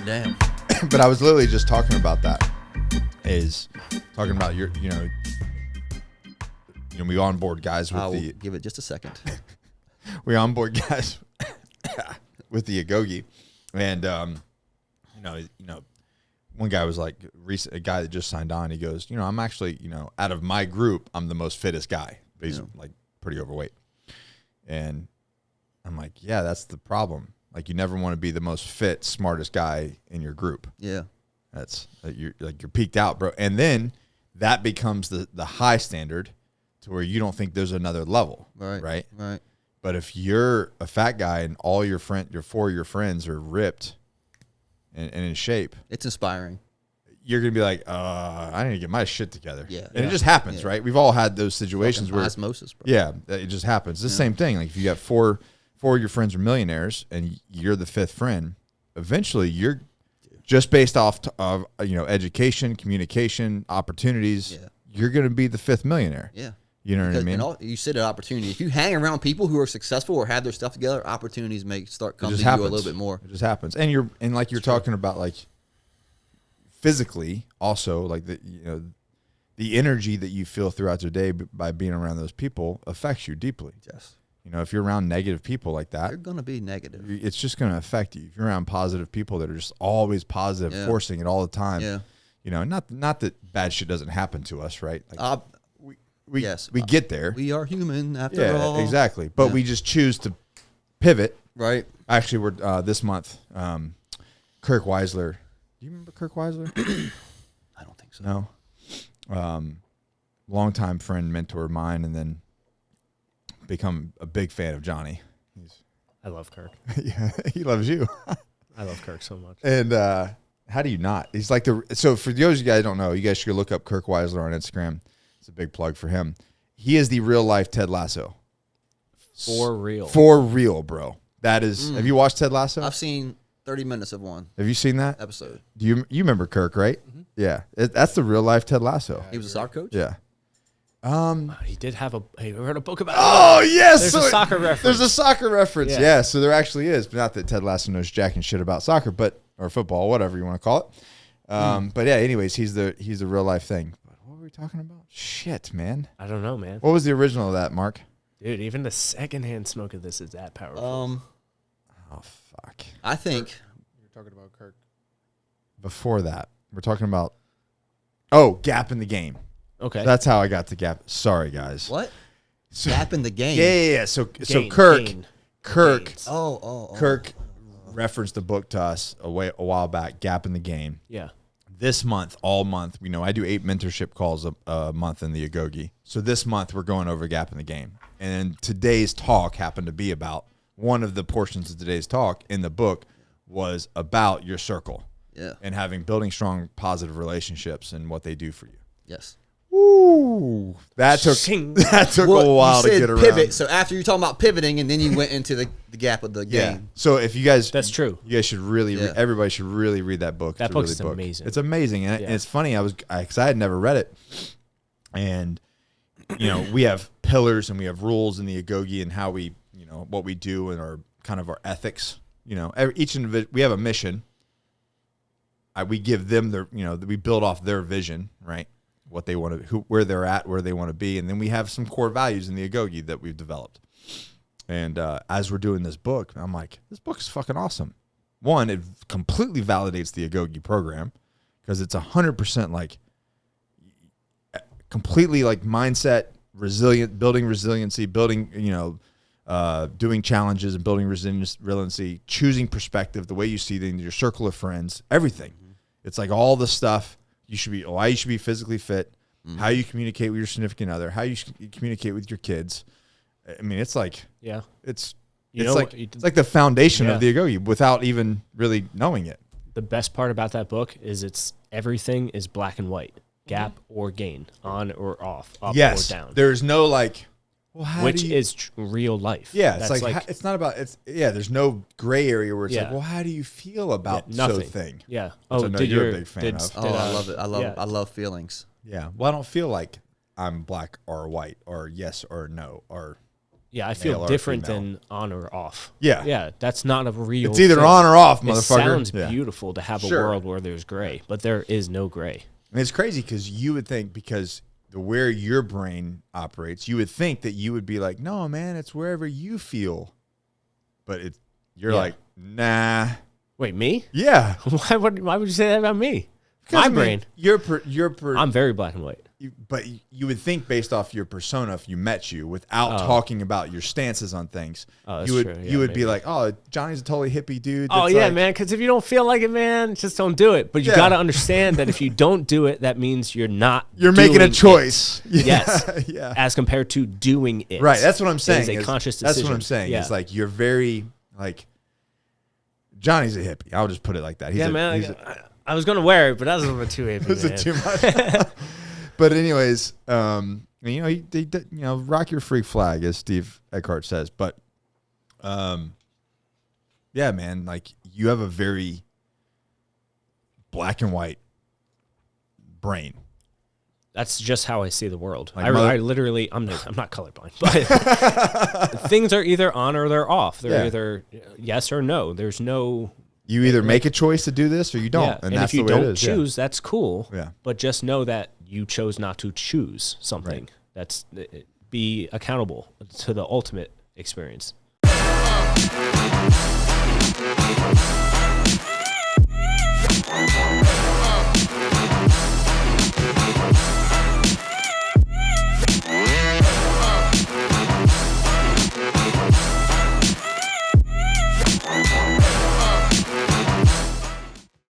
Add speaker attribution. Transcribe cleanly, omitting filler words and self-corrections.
Speaker 1: Damn.
Speaker 2: But I was literally just talking about that. Is talking about your, we onboard guys with
Speaker 1: I'll give it just a second.
Speaker 2: We onboard guys with the Agoge, and one guy was like, a guy that just signed on. He goes, I'm actually, out of my group, I'm the most fittest guy. But he's like pretty overweight, and I'm like, yeah, that's the problem. Like, you never want to be the most fit, smartest guy in your group.
Speaker 1: Yeah.
Speaker 2: That's you're peaked out, bro. And then that becomes the high standard to where you don't think there's another level. Right. But if you're a fat guy and all your four of your friends are ripped and in shape,
Speaker 1: it's inspiring.
Speaker 2: You're going to be like, I need to get my shit together.
Speaker 1: Yeah.
Speaker 2: And it just happens, right? We've all had those situations where
Speaker 1: osmosis, bro.
Speaker 2: Yeah, it just happens. It's the same thing. Like, if you got four of your friends are millionaires and you're the fifth friend, eventually you're just based off of education, communication, opportunities. Yeah. You're going to be the fifth millionaire.
Speaker 1: Yeah.
Speaker 2: You know what I mean?
Speaker 1: You said an opportunity. If you hang around people who are successful or have their stuff together, opportunities may start coming to you a little bit more.
Speaker 2: It just happens. And like you're talking about, like, physically also, like, the energy that you feel throughout your day by being around those people affects you deeply.
Speaker 1: Yes.
Speaker 2: If you're around negative people like that,
Speaker 1: you're going to be negative.
Speaker 2: It's just going to affect you. If you're around positive people that are just always positive, forcing it all the time, not that bad shit doesn't happen to us, right? Like, we get there.
Speaker 1: We are human after all.
Speaker 2: Yeah, exactly. But we just choose to pivot.
Speaker 1: Right.
Speaker 2: Actually, we're this month, Kirk Weisler. Do you remember Kirk Weisler?
Speaker 1: I don't think so.
Speaker 2: No. Longtime friend, mentor of mine, and then become a big fan of Johnny.
Speaker 3: I love Kirk.
Speaker 2: Yeah, he loves you.
Speaker 3: I love Kirk so much.
Speaker 2: And how do you not? He's like so for those of you guys who don't know, you guys should look up Kirk Weisler on Instagram. It's a big plug for him. He is the real life Ted Lasso.
Speaker 3: For real.
Speaker 2: For real, bro. That is. Have you watched Ted Lasso?
Speaker 1: I've seen 30 minutes of one.
Speaker 2: Have you seen that
Speaker 1: episode?
Speaker 2: Do you remember Kirk, right? Mm-hmm. Yeah. That's the real life Ted Lasso.
Speaker 1: He was a soccer coach?
Speaker 2: Yeah.
Speaker 3: He did have he wrote a book about
Speaker 2: Oh, yes.
Speaker 3: There's a soccer reference.
Speaker 2: There's a soccer reference. Yeah. So there actually is. But not that Ted Lasso knows jack and shit about soccer, or football, whatever you want to call it. But yeah, anyways, he's the real life thing. But what were we talking about? Shit, man.
Speaker 3: I don't know, man.
Speaker 2: What was the original of that, Mark?
Speaker 3: Dude, even the secondhand smoke of this is that powerful.
Speaker 2: Oh, fuck.
Speaker 1: I think.
Speaker 4: You're talking about Kirk.
Speaker 2: Before that, we're talking about, gap in the game.
Speaker 3: Okay.
Speaker 2: That's how I got to gap. Sorry, guys.
Speaker 1: What? Gap in the game?
Speaker 2: Yeah. So Kirk. Kirk referenced the book to us a while back, Gap in the Game.
Speaker 3: Yeah.
Speaker 2: This month, all month, I do 8 mentorship calls a month in the Agoge. So this month, we're going over Gap in the Game. And today's talk happened to be about, one of the portions of today's talk in the book was about your circle.
Speaker 1: Yeah.
Speaker 2: And building strong, positive relationships and what they do for you.
Speaker 1: Yes.
Speaker 2: Ooh, that took a while to get around.
Speaker 1: Pivot. So after you're talking about pivoting, and then you went into the gap of the game.
Speaker 2: Yeah. So if you guys,
Speaker 3: that's true.
Speaker 2: You guys should really, everybody should really read that book.
Speaker 3: That book's amazing.
Speaker 2: It's amazing, and it's funny. Because I had never read it, and we have pillars and we have rules in the Agoge and how we, what we do and our kind of our ethics. Each individual, we have a mission. We give them we build off their vision, right? What they want to, where they're at, where they want to be. And then we have some core values in the Agoge that we've developed. And as we're doing this book, I'm like, this book is fucking awesome. One, it completely validates the Agoge program because it's 100% like completely like mindset, building resiliency, building, doing challenges and building resiliency, choosing perspective, the way you see things, your circle of friends, everything. Mm-hmm. It's like all the stuff. Why you should be physically fit, how you communicate with your significant other, how you communicate with your kids. I mean, it's like, it's like the foundation of the Agoge without even really knowing it.
Speaker 3: The best part about that book is everything is black and white, gap or gain, on or off, up or down.
Speaker 2: There's no like,
Speaker 3: which is real life.
Speaker 2: Yeah, it's like it's not about there's no gray area where it's like, well, how do you feel about
Speaker 3: nothing.
Speaker 2: So thing?
Speaker 3: Yeah.
Speaker 2: Oh, you're a big fan of.
Speaker 1: I love it. I love feelings.
Speaker 2: Yeah. Well, I don't feel like I'm black or white or yes or no or
Speaker 3: Yeah, I feel
Speaker 2: male or
Speaker 3: different
Speaker 2: female.
Speaker 3: than on or off.
Speaker 2: Yeah.
Speaker 3: Yeah, that's not a real
Speaker 2: It's either
Speaker 3: thing.
Speaker 2: on or off,
Speaker 3: It
Speaker 2: motherfucker.
Speaker 3: sounds
Speaker 2: Yeah.
Speaker 3: beautiful to have a
Speaker 2: Sure.
Speaker 3: world where there's gray, but there is no gray.
Speaker 2: And it's crazy because you would think, because where your brain operates, you would think that you would be like, no, man, it's wherever you feel. But you're
Speaker 3: Yeah.
Speaker 2: like, nah.
Speaker 3: Wait, me?
Speaker 2: Yeah.
Speaker 3: Why would you say that about me?
Speaker 2: Because,
Speaker 3: My
Speaker 2: I mean,
Speaker 3: brain. I'm very black and white.
Speaker 2: But you would think based off your persona, if you met you without talking about your stances on things,
Speaker 3: Oh, that's
Speaker 2: you would
Speaker 3: true. Yeah,
Speaker 2: you would be
Speaker 3: maybe.
Speaker 2: like, oh, Johnny's a totally hippie dude.
Speaker 3: Oh
Speaker 2: that's
Speaker 3: yeah,
Speaker 2: like-
Speaker 3: man. Because if you don't feel like it, man, just don't do it. But you
Speaker 2: Yeah.
Speaker 3: got to understand that if you don't do it, that means you're not.
Speaker 2: You're making a
Speaker 3: doing it.
Speaker 2: choice. Yeah.
Speaker 3: Yes.
Speaker 2: Yeah.
Speaker 3: As compared to doing it.
Speaker 2: Right. That's what I'm saying.
Speaker 3: It is a conscious decision.
Speaker 2: That's what I'm saying.
Speaker 3: Yeah.
Speaker 2: It's like you're very like Johnny's a hippie. I'll just put it like that. He's
Speaker 3: Yeah, man.
Speaker 2: he's
Speaker 3: I was gonna wear it, but that was a little bit too heavy.
Speaker 2: Is it
Speaker 3: man.
Speaker 2: too much? But anyways, you know, he you know, rock your freak flag, as Steve Eckhart says. But, yeah, man, like you have a very black and white brain.
Speaker 3: That's just how I see the world.
Speaker 2: Like
Speaker 3: I literally, I'm not colorblind, but things are either on or they're off. They're
Speaker 2: Yeah.
Speaker 3: either yes or no. There's no.
Speaker 2: You either make a choice to do this or you don't,
Speaker 3: Yeah.
Speaker 2: and
Speaker 3: And
Speaker 2: that's
Speaker 3: if you
Speaker 2: the way
Speaker 3: don't
Speaker 2: it is. Yeah.
Speaker 3: choose, that's cool.
Speaker 2: Yeah.
Speaker 3: But just know that you chose not to choose something.
Speaker 2: Right.
Speaker 3: That's be accountable to the ultimate experience.